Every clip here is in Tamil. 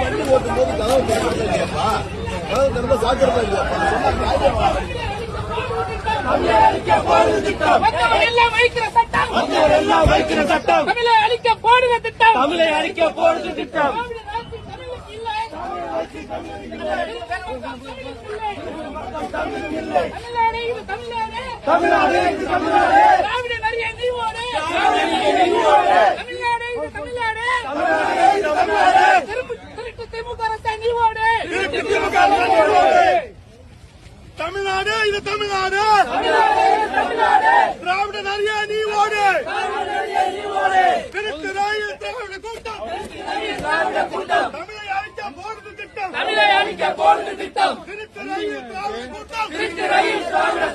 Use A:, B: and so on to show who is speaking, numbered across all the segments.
A: வண்டி ஓட்டும் போது கதவு திறப்பா, கதவு திறந்த சாக்கிரதா இல்லையாப்பா?
B: தமிழை அழிக்க போடுற திட்டம், தமிழை அழிக்க போடுற திட்டம், தமிழை அழிக்க போடுற திட்டம். தமிழ்நாடு திராவிட நிறைய நீவோடு, திருட்டு திமுக அரசை நீவோடு,
A: தமிழ்நாடு இது தமிழ்நாடு, திராவிட நிறைய நீவோடு, திருட்டு ரயில் திராவிட கூட்டம், தமிழை அழிக்க போடுற திட்டம்,
B: தமிழை அழிக்க போடுற திட்டம்,
A: திருட்டு ரயில் திராவிட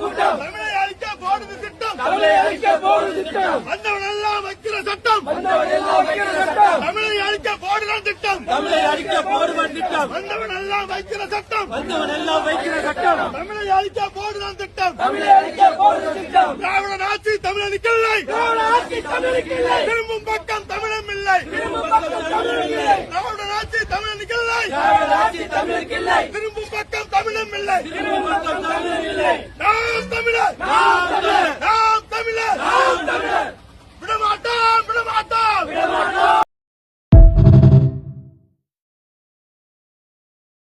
A: கூட்டம், தமிழை அழிக்க போடுற திட்டம்,
B: தமிழை அழிக்க போடுற திட்டம்,
A: வந்தவனெல்லாம் வைக்கிற சட்டம், தமிழை அழிக்க போடுற திட்டம்,
B: தமிழை அழிக்க போடுற திட்டம்,
A: வந்தவனெல்லாம் வைக்கிற சட்டம், தமிழை அழிக்க போடுற திட்டம்,
B: தமிழை அழிக்க போடுற திட்டம்.
A: திராவிட ஆட்சி தமிழனுக்கு இல்லை, திரும்பும் பக்கம் தமிழம் இல்லை, திராவிட ஆட்சி தமிழனுக்கு இல்லை, திரும்பும் பக்கம் தமிழம் இல்லை, நாம் தமிழர்,